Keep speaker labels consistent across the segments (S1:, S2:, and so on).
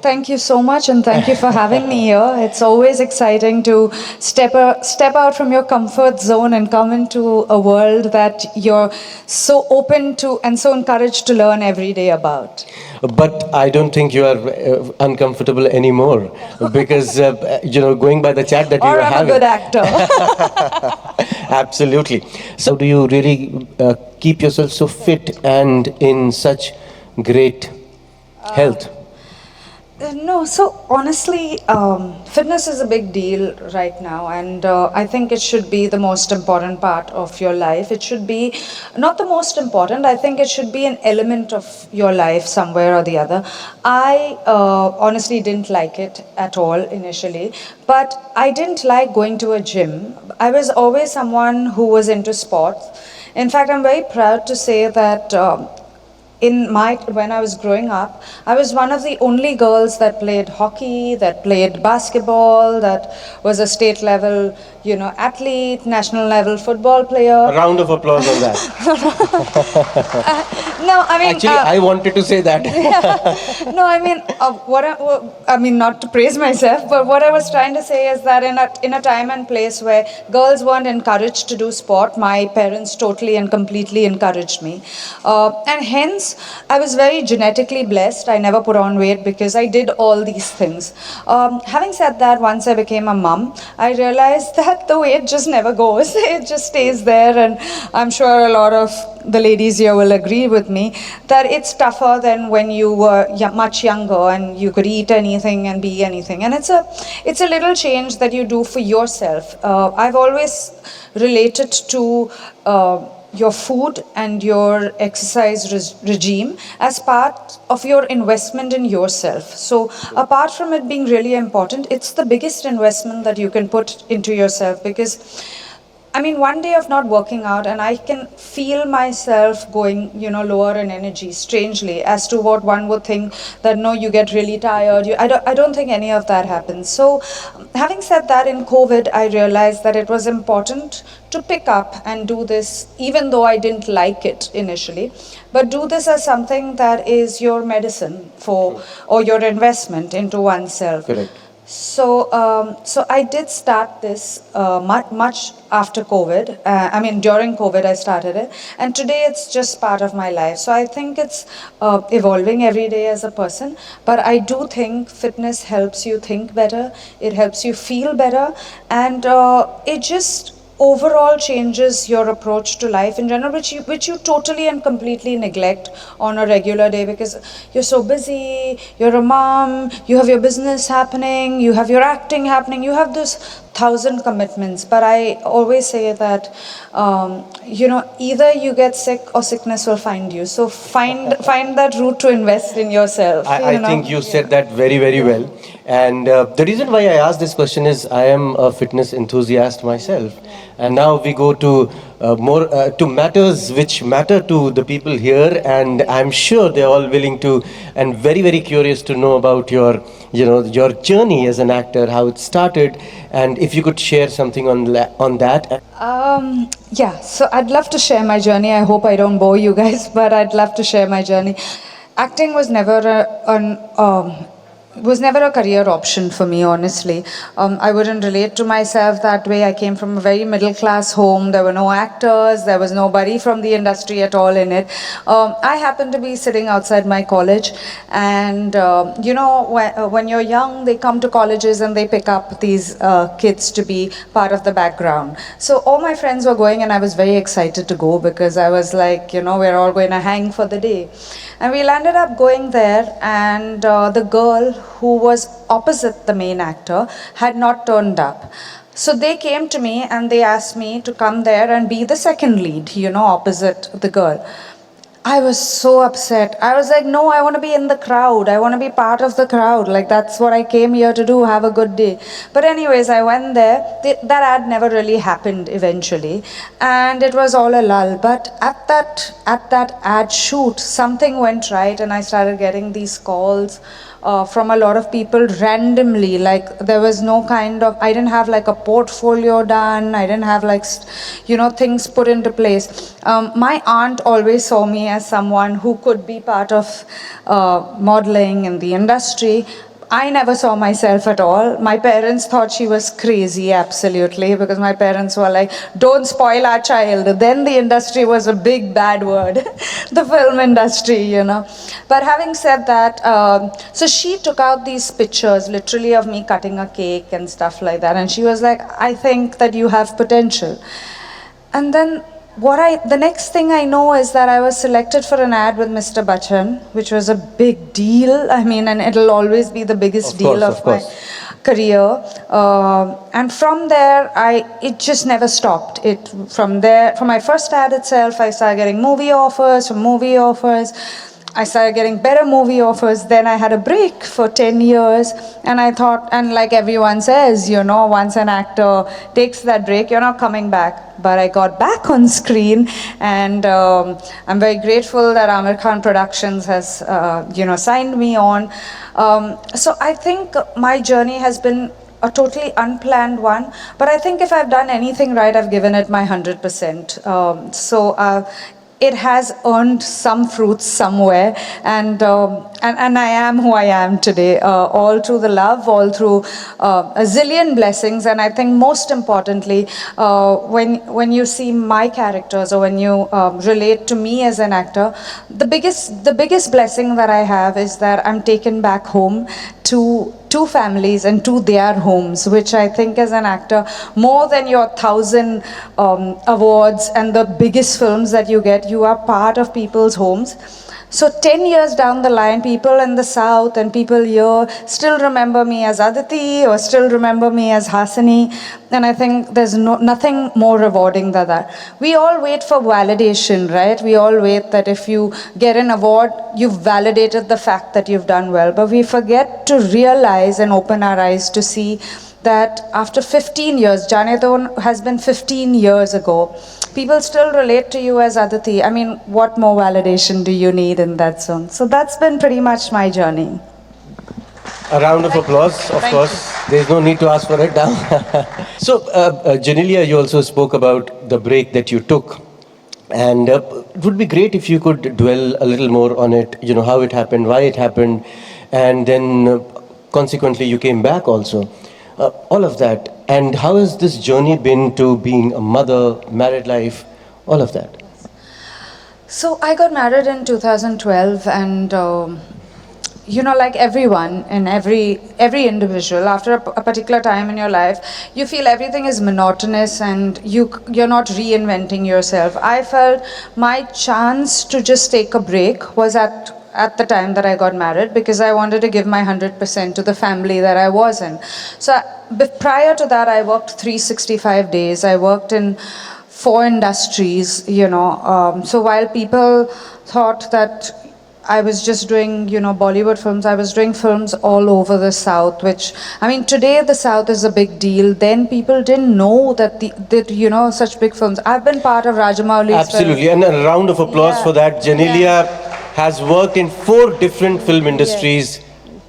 S1: Thank you so much, and thank you for having me here. It's always exciting to step out from your comfort zone and come into a world that you're so open to and so encouraged to learn every day about.
S2: But I don't think you are uncomfortable anymore because, going by the chat that we
S1: Or
S2: were
S1: I'm a
S2: having.
S1: good actor.
S2: Absolutely. So, do you really keep yourself so fit and in such great health?
S1: No, so honestly, fitness is a big deal right now, and I think it should be the most important part of your life. It should be not the most important, I think it should be an element of your life somewhere or the other. I honestly didn't like it at all initially, but I didn't like going to a gym. I was always someone who was into sports. In fact, I'm very proud to say that. When I was growing up, I was one of the only girls that played hockey, that played basketball, that was a state level, athlete, national level football player.
S2: A round of applause on that.
S1: No, I mean,
S2: Actually, I wanted to say that.
S1: no, I mean, I mean, not to praise myself, but what I was trying to say is that in a time and place where girls weren't encouraged to do sport, my parents totally and completely encouraged me, and hence I was very genetically blessed. I never put on weight because I did all these things. Having said that, once I became a mum, I realized that the weight just never goes. It just stays there, and I'm sure a lot of the ladies here will agree with me that it's tougher than when you were much younger and you could eat anything and be anything. And it's a little change that you do for yourself. I've always related to your food and your exercise regime as part of your investment in yourself. So apart from it being really important, it's the biggest investment that you can put into yourself, because I mean, one day of not working out, and I can feel myself going, lower in energy, strangely, as to what one would think that, no, you get really tired. I don't think any of that happens. So, having said that, in COVID, I realized that it was important to pick up and do this, even though I didn't like it initially, but do this as something that is your medicine or your investment into oneself.
S2: Correct.
S1: So I did start this much after COVID. During COVID, I started it, and today it's just part of my life. So I think it's evolving every day as a person. But I do think fitness helps you think better. It helps you feel better, and it just overall changes your approach to life in general, which you totally and completely neglect on a regular day, because you're so busy, you're a mom, you have your business happening, you have your acting happening, you have this 1,000 commitments. But I always say that either you get sick or sickness will find you. So find that route to invest in yourself.
S2: I think you said that very, very well. And the reason why I asked this question is I am a fitness enthusiast myself. And now we go to more to matters which matter to the people here. And I'm sure they're all willing to and very, very curious to know about your journey as an actor, how it started. And if you could share something on that.
S1: Yeah, so I'd love to share my journey. I hope I don't bore you guys, but I'd love to share my journey. Acting was never a career option for me, honestly. I wouldn't relate to myself that way. I came from a very middle class home. There were no actors. There was nobody from the industry at all in it. I happened to be sitting outside my college, and when you're young, they come to colleges and they pick up these kids to be part of the background. So all my friends were going, and I was very excited to go, because I was like, we're all going to hang for the day. And we landed up going there, and the girl who was opposite the main actor had not turned up. So they came to me and they asked me to come there and be the second lead, opposite the girl. I was so upset. I was like, no, I want to be in the crowd. I want to be part of the crowd. Like, that's what I came here to do, have a good day. But anyways, I went there. That ad never really happened eventually. And it was all a lull. But at that ad shoot, something went right, and I started getting these calls from a lot of people randomly. Like, there was no kind of, I didn't have like a portfolio done. I didn't have like, things put into place. My aunt always saw me as someone who could be part of modeling in the industry. I never saw myself at all. My parents thought she was crazy, absolutely, because my parents were like, don't spoil our child. Then the industry was a big bad word, the film industry, you know. But having said that, so she took out these pictures, literally, of me cutting a cake and stuff like that. And she was like, I think that you have potential. And then the next thing I know is that I was selected for an ad with Mr. Bachchan, which was a big deal. I mean, and it'll always be the biggest deal of my career. And from there, it just never stopped. From my first ad itself, I started getting movie offers. From movie offers, I started getting better movie offers. Then I had a break for 10 years. And I thought, and like everyone says, you know, once an actor takes that break, you're not coming back. But I got back on screen, and I'm very grateful that Amir Khan Productions has, signed me on. So I think my journey has been a totally unplanned one, but I think if I've done anything right, I've given it my 100%. It has earned some fruits somewhere, and I am who I am today, all through the love, all through a zillion blessings. And I think most importantly, when you see my characters, or when you relate to me as an actor, the biggest blessing that I have is that I'm taken back home to two families and to their homes, which I think as an actor, more than your 1,000 awards and the biggest films that you get, you are part of people's homes. So 10 years down the line, people in the South and people here still remember me as Aditi, or still remember me as Hasani. And I think there's nothing more rewarding than that. We all wait for validation, right? We all wait that if you get an award, you've validated the fact that you've done well. But we forget to realize and open our eyes to see that after 15 years, Jaane To has been 15 years ago, people still relate to you as Aditi. I mean, what more validation do you need in that zone? So that's been pretty much my journey.
S2: A round of applause, of course. There's no need to ask for it now. So, Genelia, you also spoke about the break that you took. And it would be great if you could dwell a little more on it, you know, how it happened, why it happened, and then consequently you came back also. All of that. And how has this journey been to being a mother, married life, all of that?
S1: So I got married in 2012, and like everyone and every individual, after a particular time in your life, you feel everything is monotonous and you're not reinventing yourself. I felt my chance to just take a break was at the time that I got married, because I wanted to give my 100% to the family that I was in. So prior to that, I worked 365 days. I worked in 4 industries, so while people thought that I was just doing, Bollywood films, I was doing films all over the South, which, I mean, today the South is a big deal. Then people didn't know that such big films. I've been part of Rajamouli's
S2: Absolutely,
S1: film.
S2: and a round of applause for that. Genelia has worked in 4 different film industries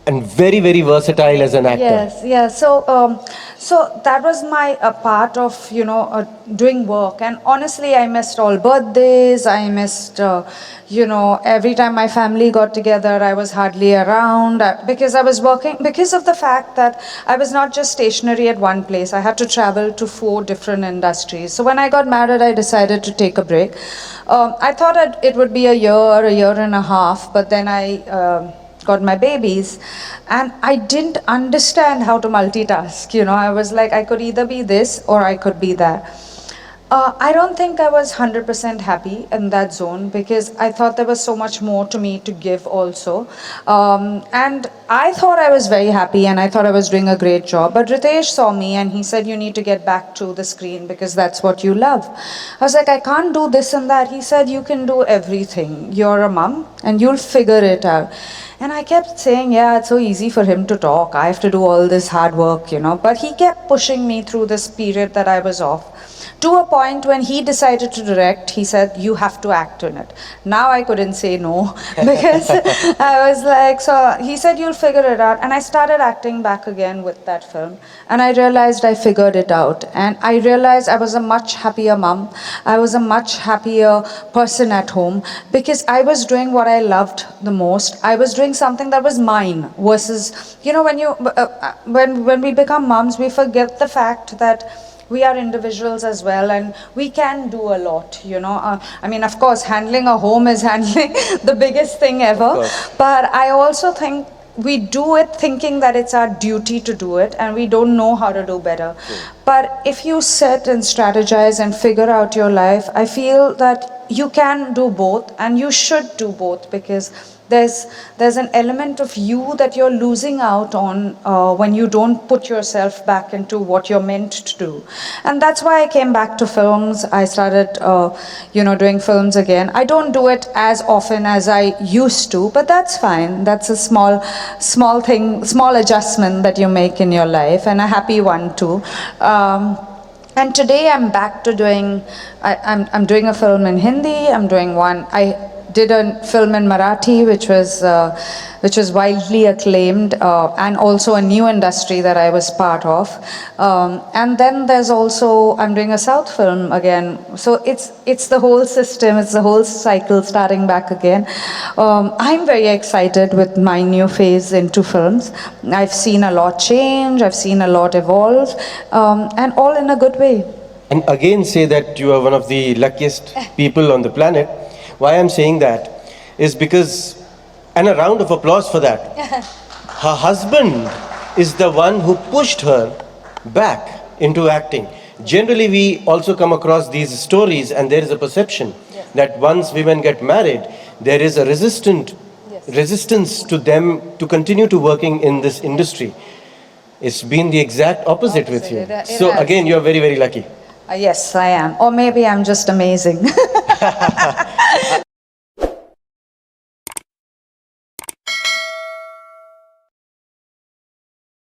S2: and very, very versatile as an actor.
S1: Yes. So that was my part of doing work, and honestly, I missed all birthdays. I missed every time my family got together, I was hardly around because I was working, because of the fact that I was not just stationary at one place. I had to travel to 4 different industries. So when I got married, I decided to take a break. I thought it would be a year and a half, but then I got my babies, and I didn't understand how to multitask. I was like, I could either be this or I could be that. I don't think I was 100% happy in that zone, because I thought there was so much more to me to give also. And I thought I was very happy and I thought I was doing a great job. But Ritesh saw me and he said, you need to get back to the screen because that's what you love. I was like, I can't do this and that. He said, you can do everything. You're a mom and you'll figure it out. And I kept saying, yeah, it's so easy for him to talk. I have to do all this hard work, But he kept pushing me through this period that I was off. To a point when he decided to direct, he said, you have to act in it. Now I couldn't say no because I was like, so he said, you'll figure it out. And I started acting back again with that film. And I realized I figured it out. And I realized I was a much happier mom. I was a much happier person at home because I was doing what I loved the most. I was doing doing something that was mine versus, you know, when we become moms, we forget the fact that we are individuals as well, and we can do a lot, you know. I mean, of course, handling a home is handling the biggest thing ever, but I also think we do it thinking that it's our duty to do it, and we don't know how to do better. But if you sit and strategize and figure out your life, I feel that you can do both, and you should do both, because there's an element of you that you're losing out on when you don't put yourself back into what you're meant to do. And that's why I came back to films. I started doing films again. I don't do it as often as I used to, but that's fine. That's a small thing, small adjustment that you make in your life, and a happy one too. And today I'm back to doing, I'm doing a film in Hindi. I'm doing one, I did a film in Marathi, which was widely acclaimed, and also a new industry that I was part of. And then there's also, I'm doing a South film again. So it's the whole system, it's the whole cycle starting back again. I'm very excited with my new phase into films. I've seen a lot change, I've seen a lot evolve, and all in a good way.
S2: And again, say that you are one of the luckiest people on the planet. Why I'm saying that is because, and a round of applause for that. Her husband is the one who pushed her back into acting. Generally, we also come across these stories, and there is a perception that once women get married, there is a resistance to them to continue to working in this industry. It's been the exact opposite with you. So again, you're very, very lucky.
S1: Yes, I am. Or maybe I'm just amazing.